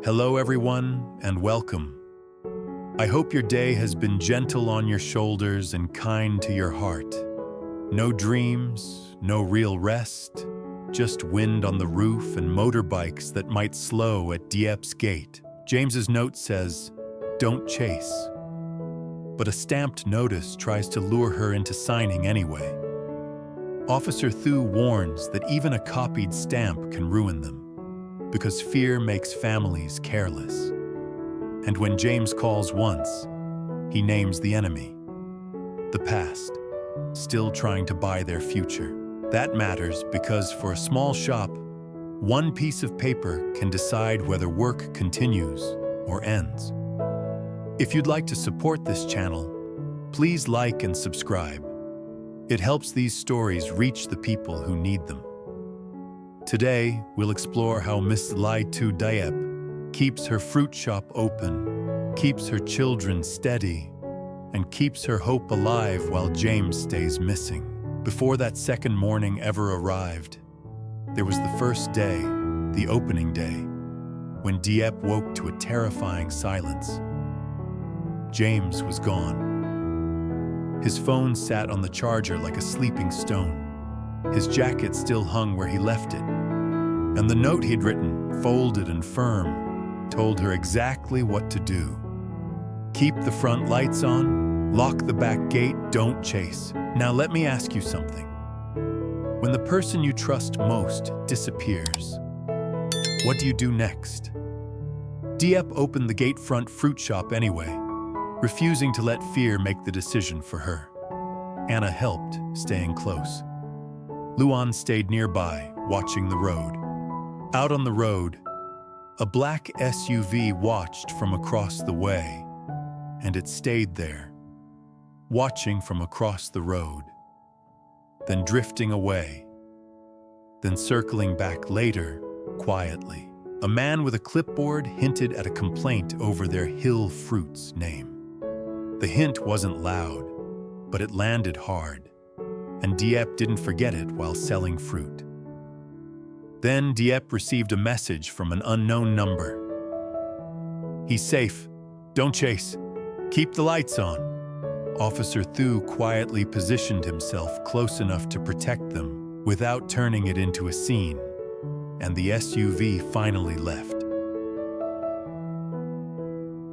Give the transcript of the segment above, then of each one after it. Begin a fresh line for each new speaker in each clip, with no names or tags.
Hello everyone, and welcome. I hope your day has been gentle on your shoulders and kind to your heart. No dreams, no real rest, just wind on the roof and motorbikes that might slow at Diep's gate. James's note says, "Don't chase." But a stamped notice tries to lure her into signing anyway. Officer Thu warns that even a copied stamp can ruin them, because fear makes families careless. And when James calls once, he names the enemy, the past, still trying to buy their future. That matters because for a small shop, one piece of paper can decide whether work continues or ends. If you'd like to support this channel, please like and subscribe. It helps these stories reach the people who need them. Today, we'll explore how Miss Lai Tu Diep keeps her fruit shop open, keeps her children steady, and keeps her hope alive while James stays missing. Before that second morning ever arrived, there was the first day, the opening day, when Diep woke to a terrifying silence. James was gone. His phone sat on the charger like a sleeping stone. His jacket still hung where he left it. And the note he'd written, folded and firm, told her exactly what to do. Keep the front lights on, lock the back gate, don't chase. Now let me ask you something. When the person you trust most disappears, what do you do next? Diep opened the gate front fruit shop anyway, refusing to let fear make the decision for her. Anna helped, staying close. Luan stayed nearby, watching the road. Out on the road, a black SUV watched from across the way, and it stayed there, watching from across the road, then drifting away, then circling back later, quietly. A man with a clipboard hinted at a complaint over their Hill Fruits name. The hint wasn't loud, but it landed hard, and Diep didn't forget it while selling fruit. Then Diep received a message from an unknown number. "He's safe. Don't chase. Keep the lights on." Officer Thu quietly positioned himself close enough to protect them without turning it into a scene, and the SUV finally left.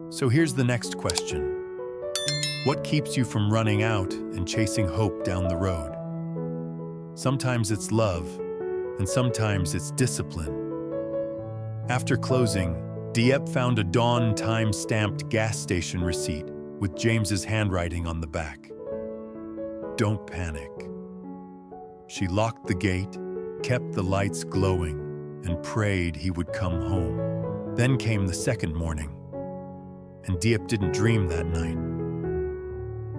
So here's the next question. What keeps you from running out and chasing hope down the road? Sometimes it's love, and sometimes it's discipline. After closing, Diep found a Dawn time-stamped gas station receipt with James's handwriting on the back. "Don't panic." She locked the gate, kept the lights glowing, and prayed he would come home. Then came the second morning, and Diep didn't dream that night.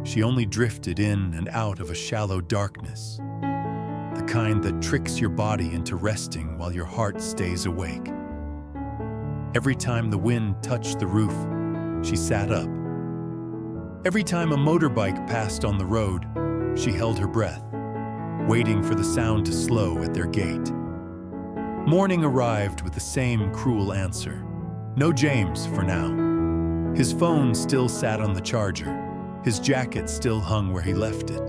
She only drifted in and out of a shallow darkness, the kind that tricks your body into resting while your heart stays awake. Every time the wind touched the roof, she sat up. Every time a motorbike passed on the road, she held her breath, waiting for the sound to slow at their gate. Morning arrived with the same cruel answer. No James for now. His phone still sat on the charger. His jacket still hung where he left it.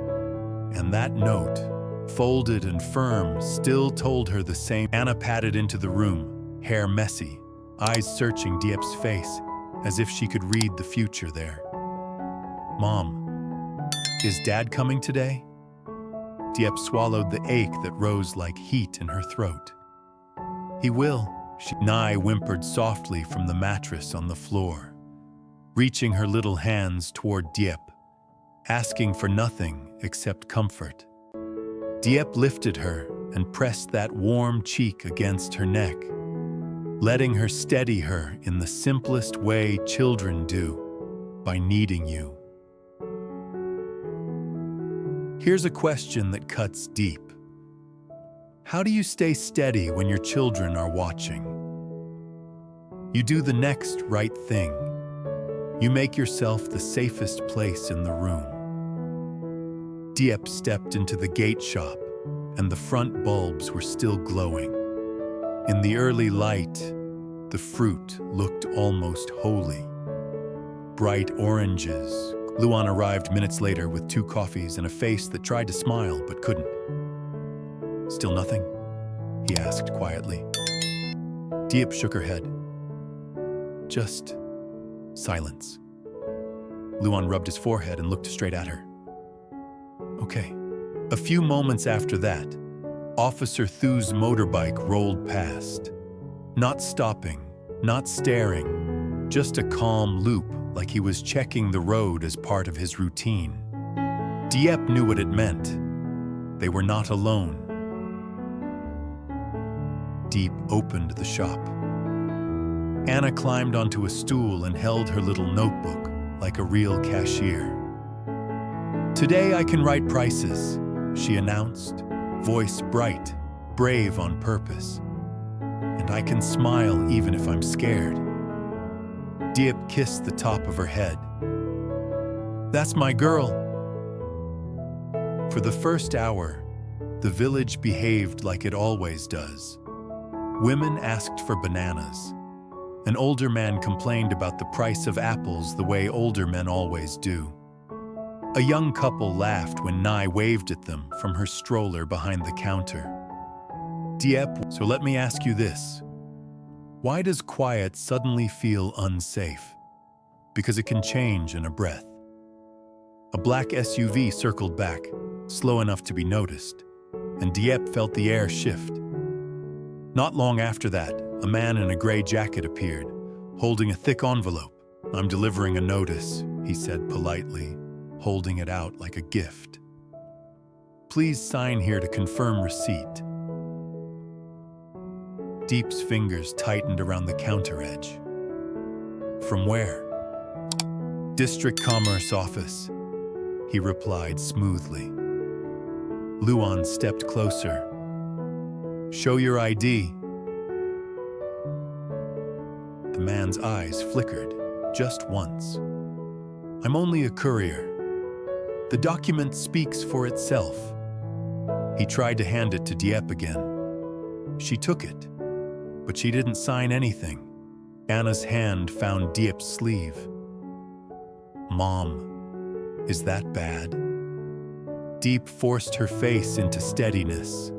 And that note, folded and firm, still told her the same. Anna padded into the room, hair messy, eyes searching Diep's face, as if she could read the future there. "Mom, is Dad coming today?" Diep swallowed the ache that rose like heat in her throat. "He will," Nai whimpered softly from the mattress on the floor, reaching her little hands toward Diep, asking for nothing except comfort. Diep lifted her and pressed that warm cheek against her neck, letting her steady her in the simplest way children do, by needing you. Here's a question that cuts deep. How do you stay steady when your children are watching? You do the next right thing. You make yourself the safest place in the room. Diep stepped into the gate shop, and the front bulbs were still glowing. In the early light, The fruit looked almost holy. Bright oranges. Luan arrived minutes later with 2 coffees and a face that tried to smile but couldn't. "Still nothing?" he asked quietly. Diep shook her head. "Just silence." Luan rubbed his forehead and looked straight at her. "Okay." A few moments after that, Officer Thu's motorbike rolled past. Not stopping, not staring, just a calm loop like he was checking the road as part of his routine. Diep knew what it meant. They were not alone. Diep opened the shop. Anna climbed onto a stool and held her little notebook like a real cashier. "Today I can write prices," she announced, voice bright, brave on purpose. "And I can smile even if I'm scared." Diep kissed the top of her head. "That's my girl." For the first hour, the village behaved like it always does. Women asked for bananas. An older man complained about the price of apples the way older men always do. A young couple laughed when Nai waved at them from her stroller behind the counter. "Diep, so let me ask you this. Why does quiet suddenly feel unsafe? Because it can change in a breath." A black SUV circled back, slow enough to be noticed, and Diep felt the air shift. Not long after that, a man in a gray jacket appeared, holding a thick envelope. "I'm delivering a notice," he said politely, holding it out like a gift. "Please sign here to confirm receipt." Diep's fingers tightened around the counter edge. "From where?" "District Commerce Office," he replied smoothly. Luan stepped closer. "Show your ID." The man's eyes flickered, just once. "I'm only a courier. The document speaks for itself." He tried to hand it to Diep again. She took it, but she didn't sign anything. Anna's hand found Diep's sleeve. "Mom, is that bad?" Diep forced her face into steadiness.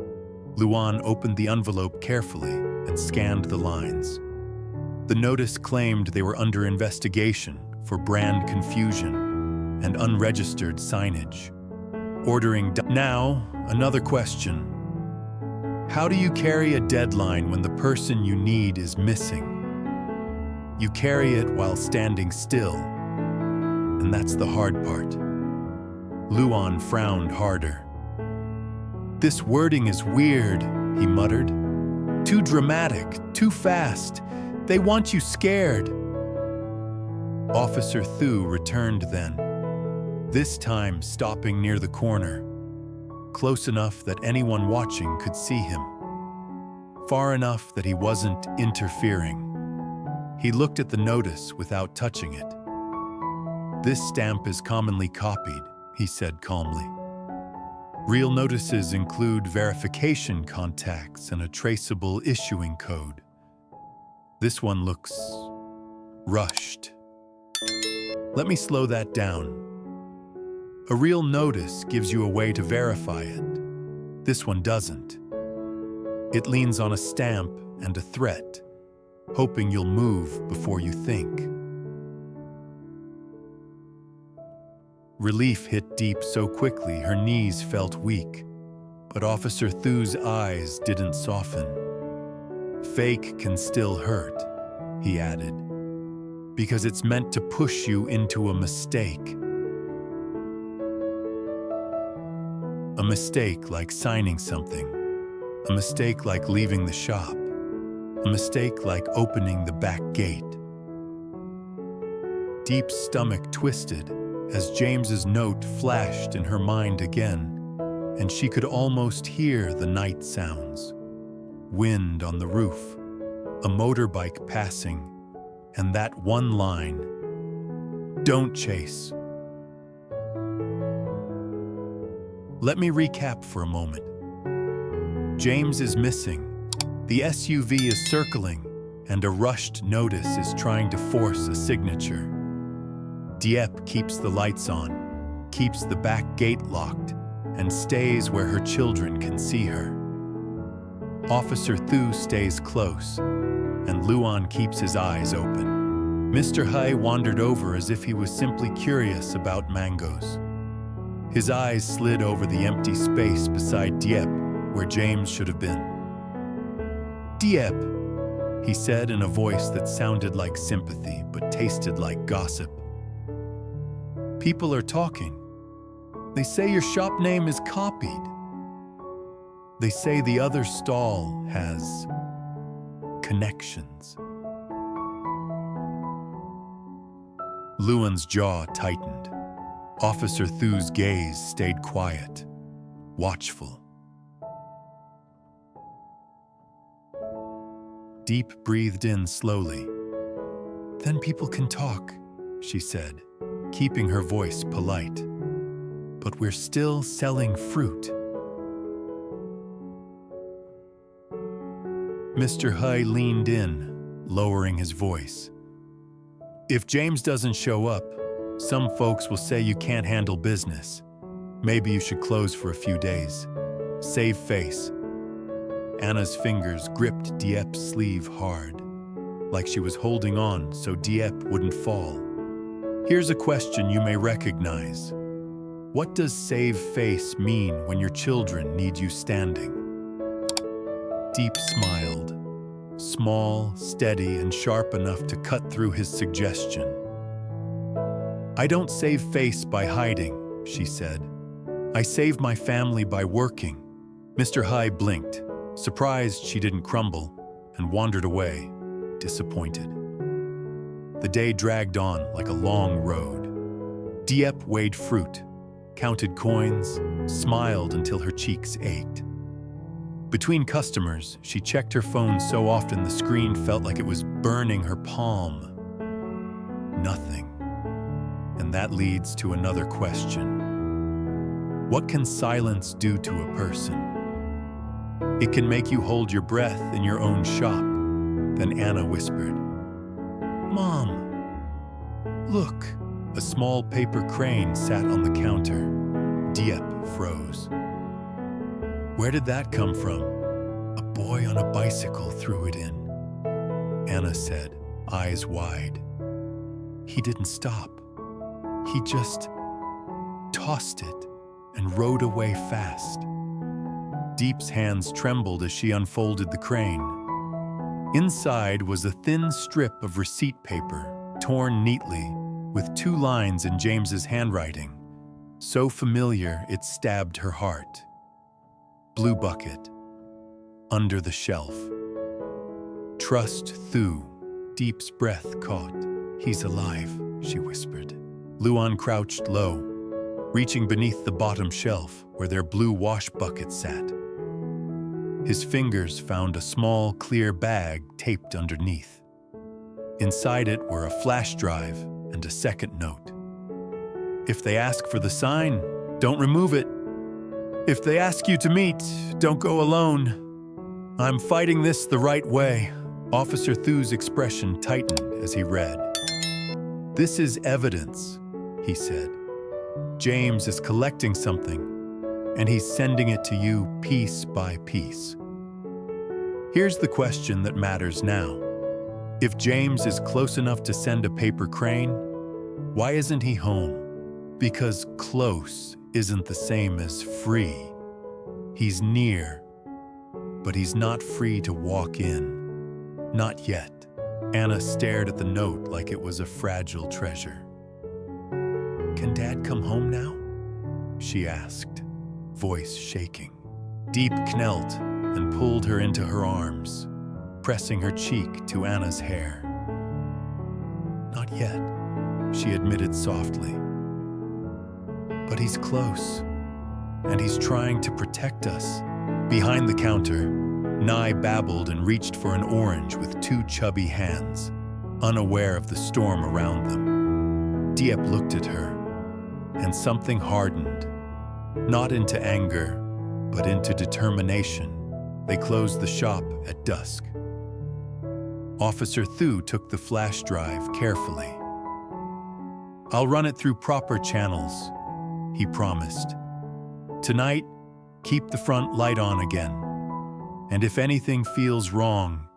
Luan opened the envelope carefully and scanned the lines. The notice claimed they were under investigation for brand confusion and unregistered signage. Now, another question. How do you carry a deadline when the person you need is missing? You carry it while standing still, and that's the hard part. Luan frowned harder. "This wording is weird," he muttered. "Too dramatic, too fast. They want you scared." Officer Thu returned then, this time stopping near the corner, close enough that anyone watching could see him, far enough that he wasn't interfering. He looked at the notice without touching it. "This stamp is commonly copied," he said calmly. "Real notices include verification contacts and a traceable issuing code. This one looks rushed. Let me slow that down. A real notice gives you a way to verify it. This one doesn't. It leans on a stamp and a threat, hoping you'll move before you think." Relief hit Diep so quickly her knees felt weak, but Officer Thu's eyes didn't soften. "Fake can still hurt," he added, "because it's meant to push you into a mistake. A mistake like signing something, a mistake like leaving the shop, a mistake like opening the back gate." Diep's stomach twisted as James's note flashed in her mind again, and she could almost hear the night sounds. Wind on the roof, a motorbike passing, and that one line, "Don't chase." Let me recap for a moment. James is missing. The SUV is circling, and a rushed notice is trying to force a signature. Diep keeps the lights on, keeps the back gate locked, and stays where her children can see her. Officer Thu stays close, and Luan keeps his eyes open. Mr. Hai wandered over as if he was simply curious about mangoes. His eyes slid over the empty space beside Diep, where James should have been. "Diep," he said in a voice that sounded like sympathy but tasted like gossip. "People are talking. They say your shop name is copied. They say the other stall has connections." Luan's jaw tightened. Officer Thu's gaze stayed quiet, watchful. Diep breathed in slowly. "Then people can talk," she said, keeping her voice polite. "But we're still selling fruit." Mr. Hai leaned in, lowering his voice. "If James doesn't show up, some folks will say you can't handle business. Maybe you should close for a few days. Save face." Anna's fingers gripped Diep's sleeve hard, like she was holding on so Diep wouldn't fall. "Here's a question you may recognize. What does save face mean when your children need you standing?" Diep smiled, small, steady, and sharp enough to cut through his suggestion. "I don't save face by hiding," she said. "I save my family by working." Mr. Hai blinked, surprised she didn't crumble, and wandered away, disappointed. The day dragged on like a long road. Diep weighed fruit, counted coins, smiled until her cheeks ached. Between customers, she checked her phone so often the screen felt like it was burning her palm. Nothing. And that leads to another question. What can silence do to a person? "It can make you hold your breath in your own shop," then Anna whispered. "Mom, look." A small paper crane sat on the counter. Diep froze. "Where did that come from?" "A boy on a bicycle threw it in," Anna said, eyes wide. "He didn't stop. He just tossed it and rode away fast." Diep's hands trembled as she unfolded the crane. Inside was a thin strip of receipt paper, torn neatly, with 2 lines in James's handwriting, so familiar it stabbed her heart. "Blue bucket. Under the shelf. Trust Thu." Diep's breath caught. "He's alive," she whispered. Luan crouched low, reaching beneath the bottom shelf where their blue wash bucket sat. His fingers found a small, clear bag taped underneath. Inside it were a flash drive and a second note. "If they ask for the sign, don't remove it. If they ask you to meet, don't go alone. I'm fighting this the right way." Officer Thu's expression tightened as he read. "This is evidence," he said. "James is collecting something, and he's sending it to you piece by piece. Here's the question that matters now. If James is close enough to send a paper crane, why isn't he home? Because close isn't the same as free. He's near, but he's not free to walk in. Not yet." Anna stared at the note like it was a fragile treasure. "Can Dad come home now?" she asked, voice shaking. Diep knelt and pulled her into her arms, pressing her cheek to Anna's hair. "Not yet," she admitted softly. "But he's close, and he's trying to protect us." Behind the counter, Nye babbled and reached for an orange with 2 chubby hands, unaware of the storm around them. Diep looked at her, and something hardened, not into anger, but into determination. They closed the shop at dusk. Officer Thu took the flash drive carefully. "I'll run it through proper channels," he promised. "Tonight, keep the front light on again. And if anything feels wrong,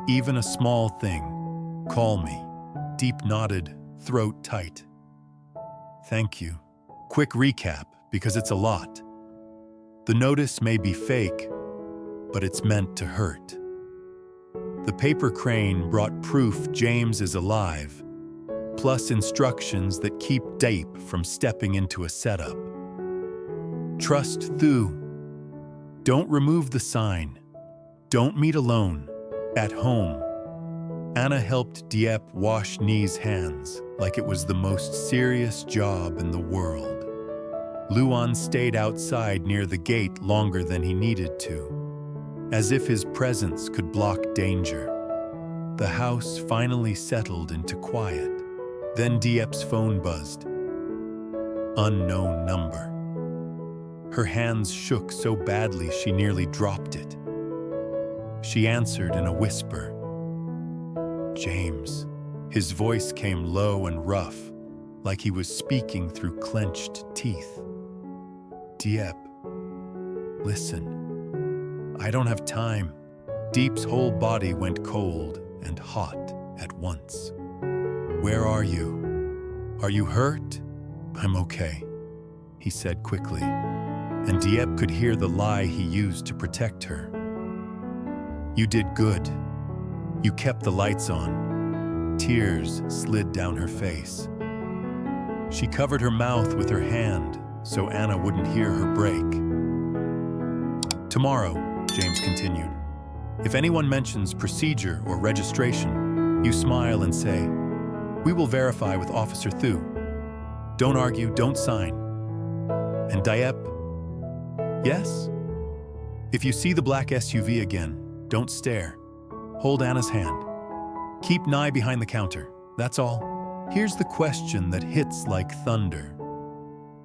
even a small thing, call me." Diep nodded, throat tight. "Thank you." Quick recap, because it's a lot. The notice may be fake, but it's meant to hurt. The paper crane brought proof James is alive, plus instructions that keep Diep from stepping into a setup. Trust Thu. Don't remove the sign. Don't meet alone. At home. Anna helped Diep wash Nie's hands like it was the most serious job in the world. Luan stayed outside near the gate longer than he needed to, as if his presence could block danger. The house finally settled into quiet. Then Diep's phone buzzed. Unknown number. Her hands shook so badly she nearly dropped it. She answered in a whisper. "James." His voice came low and rough, like he was speaking through clenched teeth. "Diep, listen. I don't have time." Diep's whole body went cold and hot at once. "Where are you? Are you hurt?" "I'm okay," he said quickly, and Diep could hear the lie he used to protect her. "You did good. You kept the lights on." Tears slid down her face. She covered her mouth with her hand so Anna wouldn't hear her break. "Tomorrow," James continued, "if anyone mentions procedure or registration, you smile and say, 'We will verify with Officer Thu.' Don't argue, don't sign." "And Diep?" "Yes?" "If you see the black SUV again, don't stare. Hold Anna's hand. Keep Nye behind the counter. That's all." Here's the question that hits like thunder.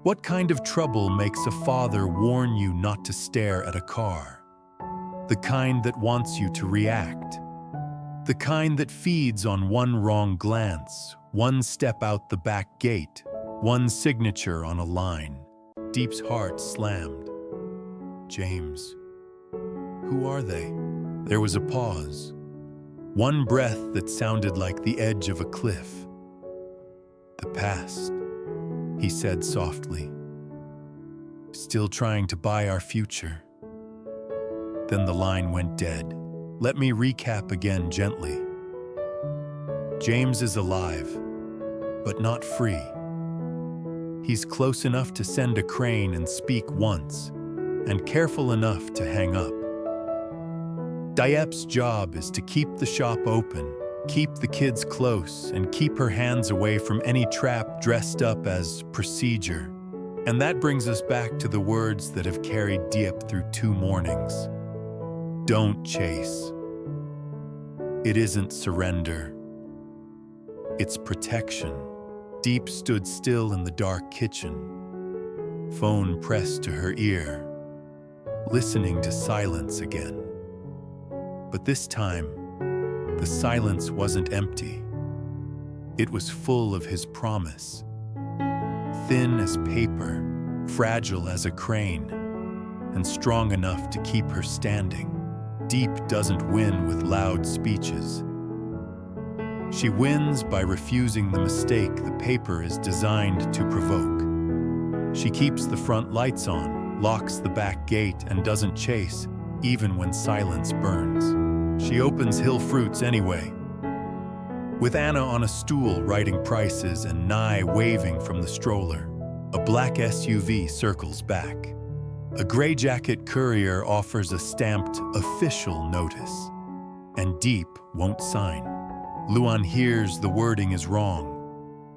What kind of trouble makes a father warn you not to stare at a car? The kind that wants you to react. The kind that feeds on one wrong glance, one step out the back gate, one signature on a line. Diep's heart slammed. "James, who are they?" There was a pause. One breath that sounded like the edge of a cliff. "The past," he said softly. "Still trying to buy our future." Then the line went dead. Let me recap again gently. James is alive, but not free. He's close enough to send a crane and speak once, and careful enough to hang up. Diep's job is to keep the shop open, keep the kids close, and keep her hands away from any trap dressed up as procedure. And that brings us back to the words that have carried Diep through 2 mornings. Don't chase. It isn't surrender. It's protection. Diep stood still in the dark kitchen, phone pressed to her ear, listening to silence again. But this time, the silence wasn't empty. It was full of his promise. Thin as paper, fragile as a crane, and strong enough to keep her standing. Diep doesn't win with loud speeches. She wins by refusing the mistake the paper is designed to provoke. She keeps the front lights on, locks the back gate, and doesn't chase, even when silence burns. She opens Hill Fruits anyway. With Anna on a stool writing prices and Nye waving from the stroller, a black SUV circles back. A gray jacket courier offers a stamped official notice, and Diep won't sign. Luan hears the wording is wrong.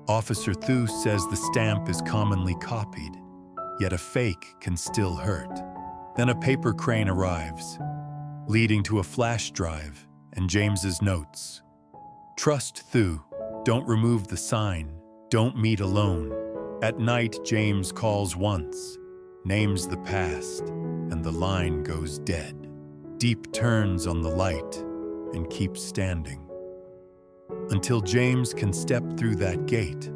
Officer Thu says the stamp is commonly copied, yet a fake can still hurt. Then a paper crane arrives, leading to a flash drive and James's notes. Trust Thu. Don't remove the sign. Don't meet alone. At night, James calls once, names the past, and the line goes dead. Diep turns on the light and keeps standing. until James can step through that gate.